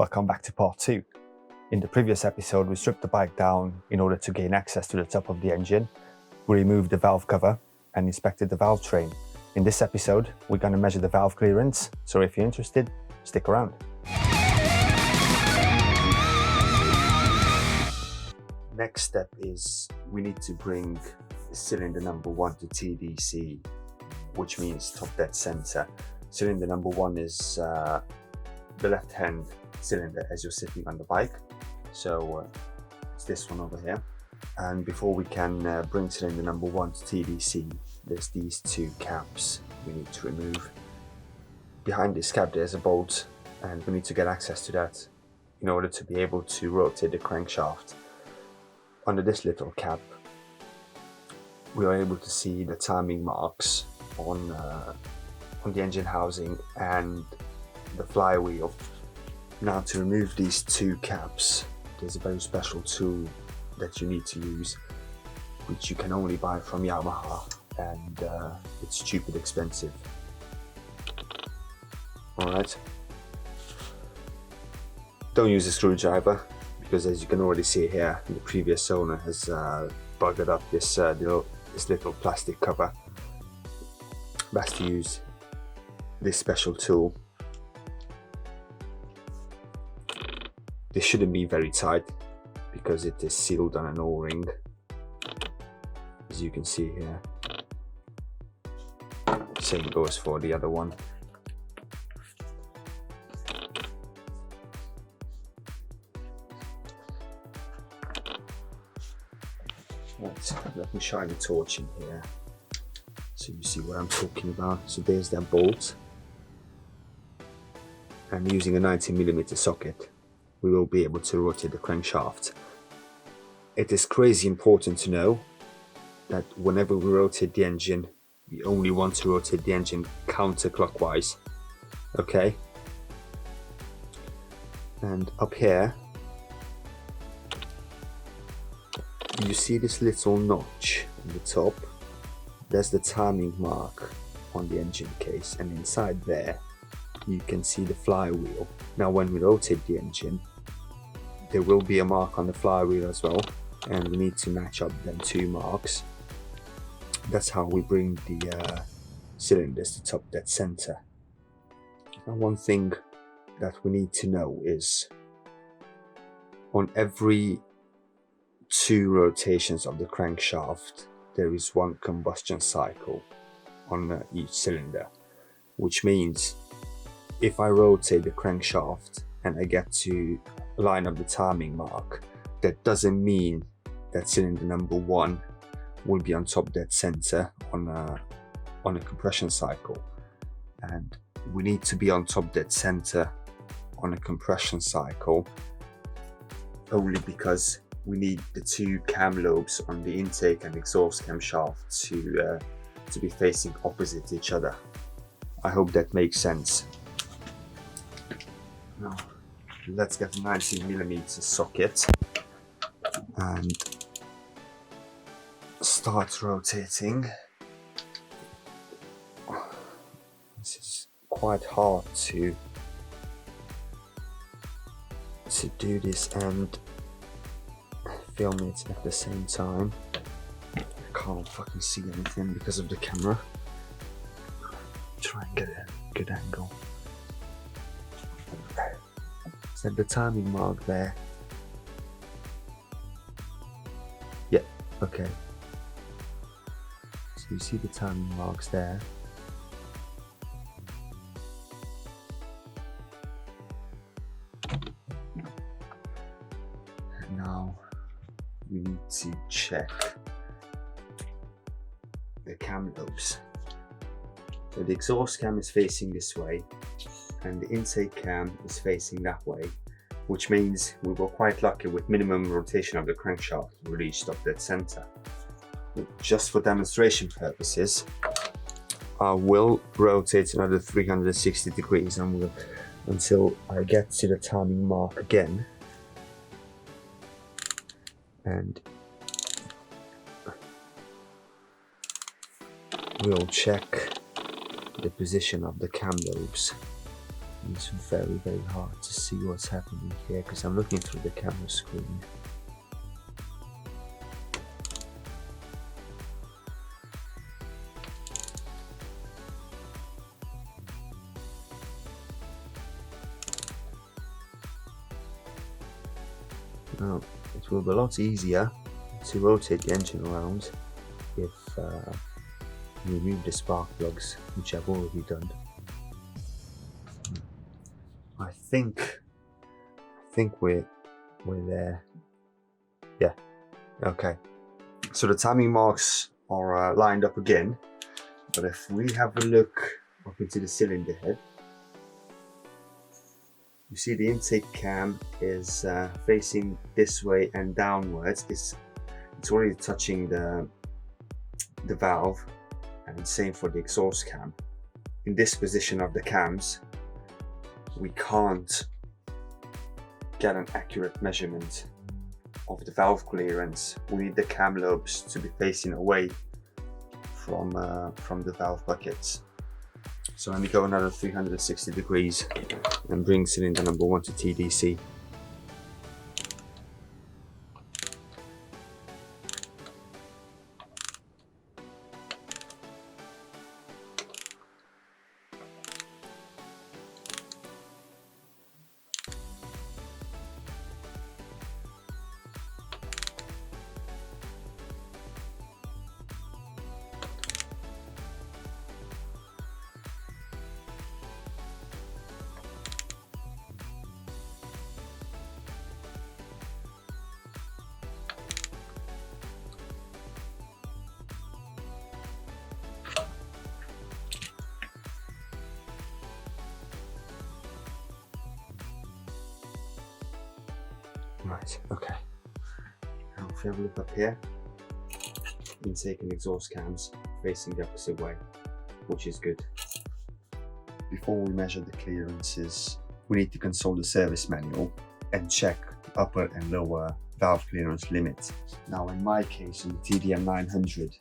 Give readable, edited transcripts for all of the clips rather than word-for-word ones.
Welcome back to part 2. In the previous episode, we stripped the bike down in order to gain access to the top of the engine. We removed the valve cover and inspected the valve train. In this episode, we're going to measure the valve clearance, so if you're interested, stick around. Next step is we need to bring cylinder number 1 to TDC, which means top dead center. Cylinder number 1 is the left hand cylinder as you're sitting on the bike, so it's this one over here. And before we can bring cylinder number 1 to TDC, there's these two caps we need to remove. Behind this cap there's a bolt, and we need to get access to that in order to be able to rotate the crankshaft. Under this little cap we are able to see the timing marks on the engine housing and the flywheel. Now, to remove these two caps, there's a very special tool that you need to use, which you can only buy from Yamaha, and it's stupid expensive. Alright, don't use a screwdriver, because as you can already see here, the previous owner has buggered up this little plastic cover. Best to use this special tool. This shouldn't be very tight because it is sealed on an O-ring, as you can see here. Same goes for the other one. Right, let me shine a torch in here so you see what I'm talking about. So there's that bolt, and using a 90mm socket we will be able to rotate the crankshaft. It is crazy important to know that whenever we rotate the engine, we only want to rotate the engine counterclockwise, okay? And up here you see this little notch on the top. There's the timing mark on the engine case, and inside there you can see the flywheel. Now when we rotate the engine, there will be a mark on the flywheel as well, and we need to match up them two marks. That's how we bring the cylinders to top dead center. Now, one thing that we need to know is on every 2 rotations of the crankshaft there is 1 combustion cycle on each cylinder, which means if I rotate the crankshaft and I get to line up the timing mark, that doesn't mean that cylinder number 1 will be on top dead center on a compression cycle, and we need to be on top dead center on a compression cycle only because we need the 2 cam lobes on the intake and exhaust camshaft to be facing opposite each other. I hope that makes sense. Now let's get a 90mm socket and start rotating. This is quite hard to do this and film it at the same time. I can't fucking see anything because of the camera. Try and get a good angle. Is that the timing mark there? Yeah, okay. So you see the timing marks there. And now we need to check the cam lobes. So the exhaust cam is facing this way and the intake cam is facing that way, which means we were quite lucky with minimum rotation of the crankshaft we reached top dead center. Just for demonstration purposes, I will rotate another 360 degrees until I get to the timing mark again, and we'll check the position of the cam lobes. It's very hard to see what's happening here because I'm looking through the camera screen. Now, it will be a lot easier to rotate the engine around if you remove the spark plugs, which I've already done. I think we're there. Yeah. Okay. So the timing marks are lined up again, but if we have a look up into the cylinder head, you see the intake cam is facing this way and downwards. It's already touching the valve, and same for the exhaust cam. In this position of the cams, we can't get an accurate measurement of the valve clearance. We need the cam lobes to be facing away from the valve buckets. So let me go another 360 degrees and bring cylinder number 1 to TDC. Right, okay. Now if we have a look up here, intake and exhaust cams facing the opposite way, which is good. Before we measure the clearances, we need to consult the service manual and check the upper and lower valve clearance limits. Now in my case, on the TDM900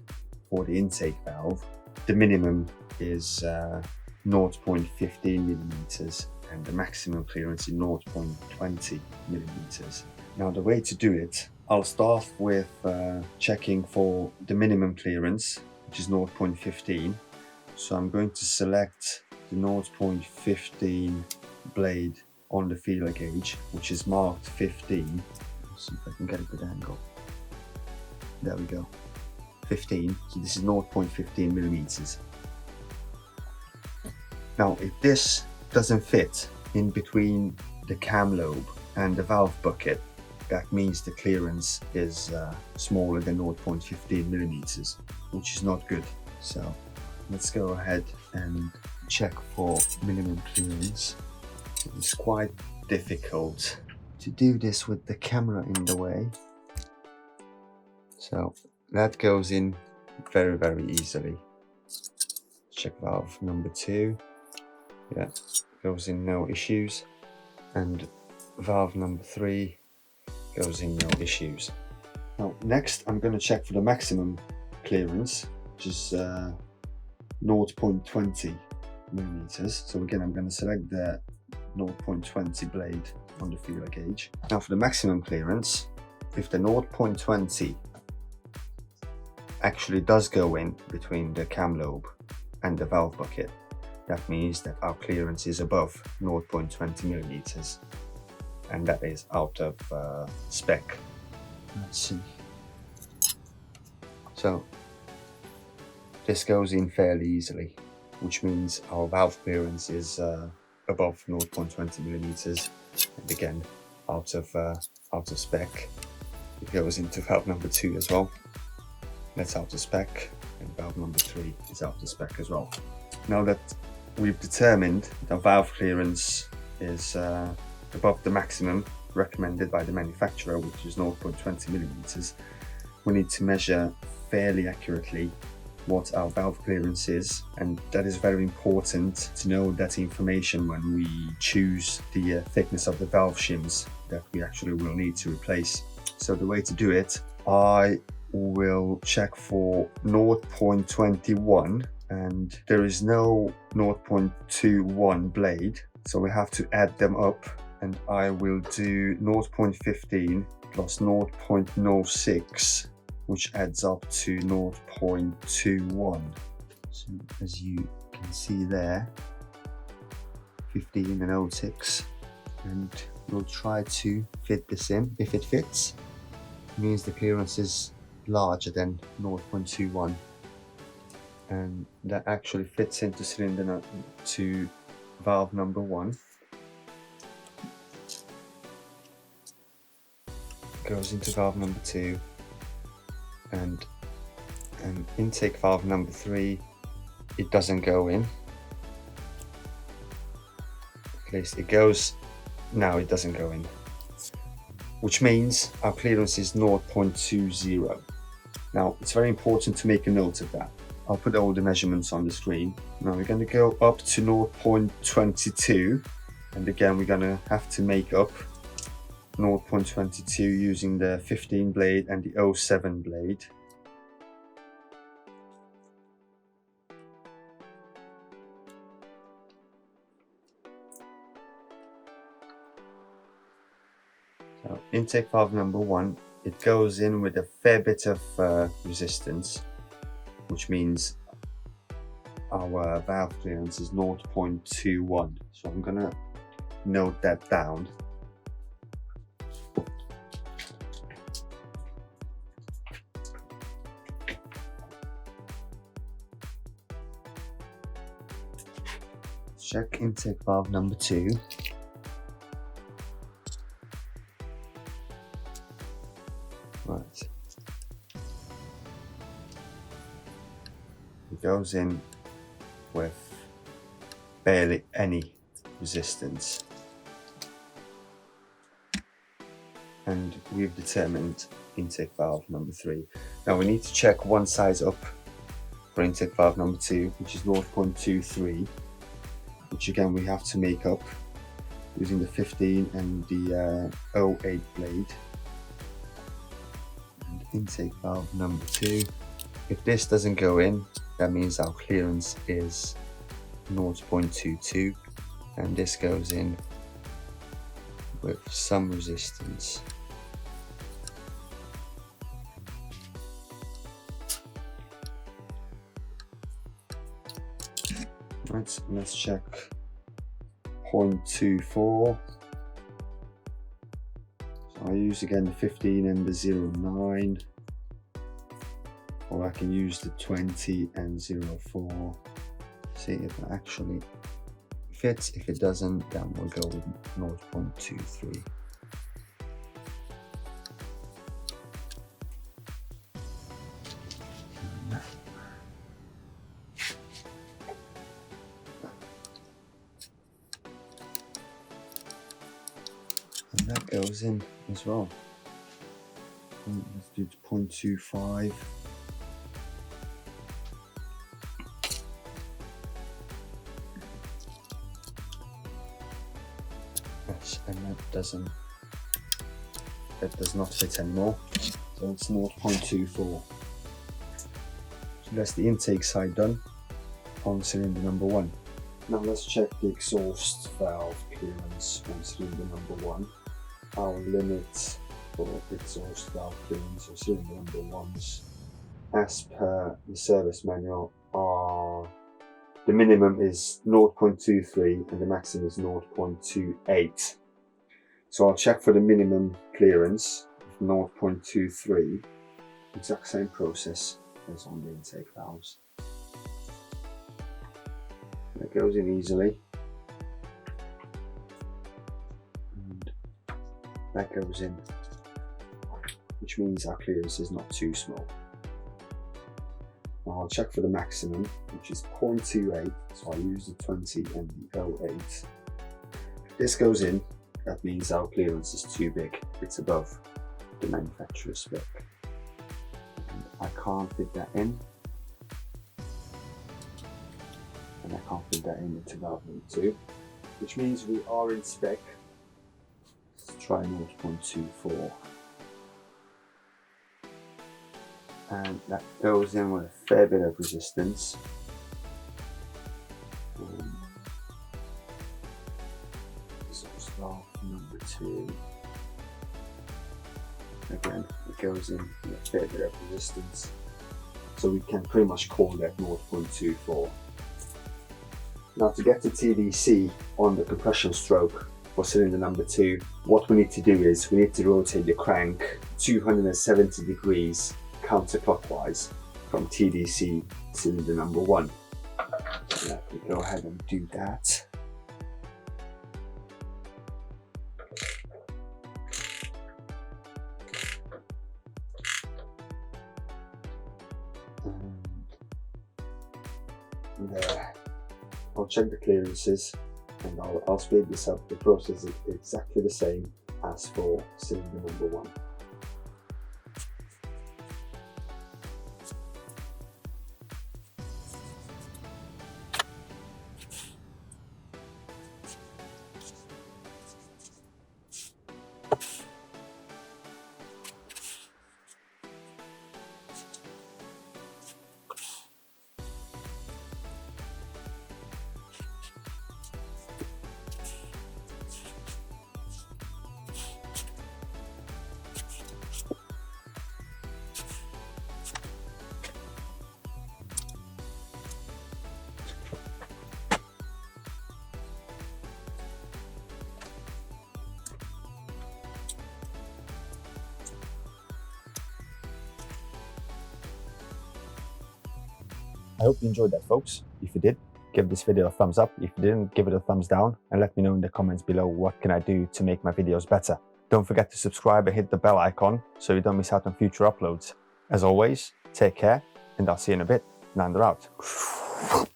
for the intake valve, the minimum is 0.15 millimeters and the maximum clearance is 0.20 millimeters. Now the way to do it, I'll start with checking for the minimum clearance, which is 0.15. So I'm going to select the 0.15 blade on the feeler gauge, which is marked 15. Let's see if I can get a good angle. There we go, 15. So this is 0.15 millimeters. Now if this doesn't fit in between the cam lobe and the valve bucket, that means the clearance is smaller than 0.15 millimeters, which is not good. So let's go ahead and check for minimum clearance. It's quite difficult to do this with the camera in the way. So that goes in very easily. Check valve number 2. Yeah, goes in no issues. And valve number 3 goes in no issues. Now next I'm going to check for the maximum clearance, which is 0.20 millimeters. So again, I'm going to select the 0.20 blade on the feeler gauge. Now for the maximum clearance, if the 0.20 actually does go in between the cam lobe and the valve bucket, that means that our clearance is above 0.20 millimeters, and that is out of spec. Let's see. So this goes in fairly easily, which means our valve clearance is above 0.20 millimeters, and again out of spec. It goes into valve number 2 as well. That's out of spec, and valve number 3 is out of spec as well. Now that we've determined the valve clearance is above the maximum recommended by the manufacturer, which is 0.20 millimeters, we need to measure fairly accurately what our valve clearance is, and that is very important to know that information when we choose the thickness of the valve shims that we actually will need to replace. So the way to do it, I will check for 0.21, and there is no 0.21 blade So we have to add them up, and I will do 0.15 plus 0.06, which adds up to 0.21. So as you can see there, 15 and 06, and we'll try to fit this in. If it fits, it means the clearance is larger than 0.21, and that actually fits into cylinder to valve number 1. Goes into valve number 2, and intake valve number 3, it doesn't go in. At least it goes, now it doesn't go in, which means our clearance is 0.20. Now it's very important to make a note of that. I'll put all the measurements on the screen. Now we're going to go up to 0.22, and again we're going to have to make up 0.22 using the 15 blade and the 07 blade. So intake valve number 1, it goes in with a fair bit of resistance, which means our valve clearance is 0.21. So I'm gonna note that down. Check intake valve number 2. Right. It goes in with barely any resistance. And we've determined intake valve number 3. Now we need to check one size up for intake valve number 2, which is 0.23, which again we have to make up using the 15 and the 08 blade. And intake valve number 2, if this doesn't go in, that means our clearance is 0.22, and this goes in with some resistance. Right, let's check 0.24. So I use again the 15 and the 09, or I can use the 20 and 04. See if it actually fits. If it doesn't, then we'll go with 0.23. And that goes in as well. Let's do 0.25. Yes, and that does not fit anymore. So it's 0.24. So that's the intake side done on cylinder number 1. Now let's check the exhaust valve clearance on cylinder number 1. Our limit for exhaust valve clearance on cylinder number 1s, as per the service manual, are the minimum is 0.23 and the maximum is 0.28. So I'll check for the minimum clearance of 0.23. Exact same process as on the intake valves. That goes in easily, and that goes in, which means our clearance is not too small. Now I'll check for the maximum, which is 0.28, so I use the 20 and the 08. If this goes in, that means our clearance is too big. It's above the manufacturer's spec. And I can't fit that in. And I can't fit that in into valve number 2, which means we are in spec. Let's try 0.24. And that goes in with a fair bit of resistance. of number 2. Again, it goes in a fair bit of resistance, so we can pretty much call that 0.24. Now, to get the TDC on the compression stroke for cylinder number 2, what we need to do is we need to rotate the crank 270 degrees counterclockwise from TDC cylinder number 1. Let me go ahead and do that. And there. I'll check the clearances and I'll speed this up. The process is exactly the same as for cylinder number 1. I hope you enjoyed that, folks. If you did, give this video a thumbs up. If you didn't, give it a thumbs down, and let me know in the comments below what can I do to make my videos better. Don't forget to subscribe and hit the bell icon so you don't miss out on future uploads. As always, take care, and I'll see you in a bit. Nander out.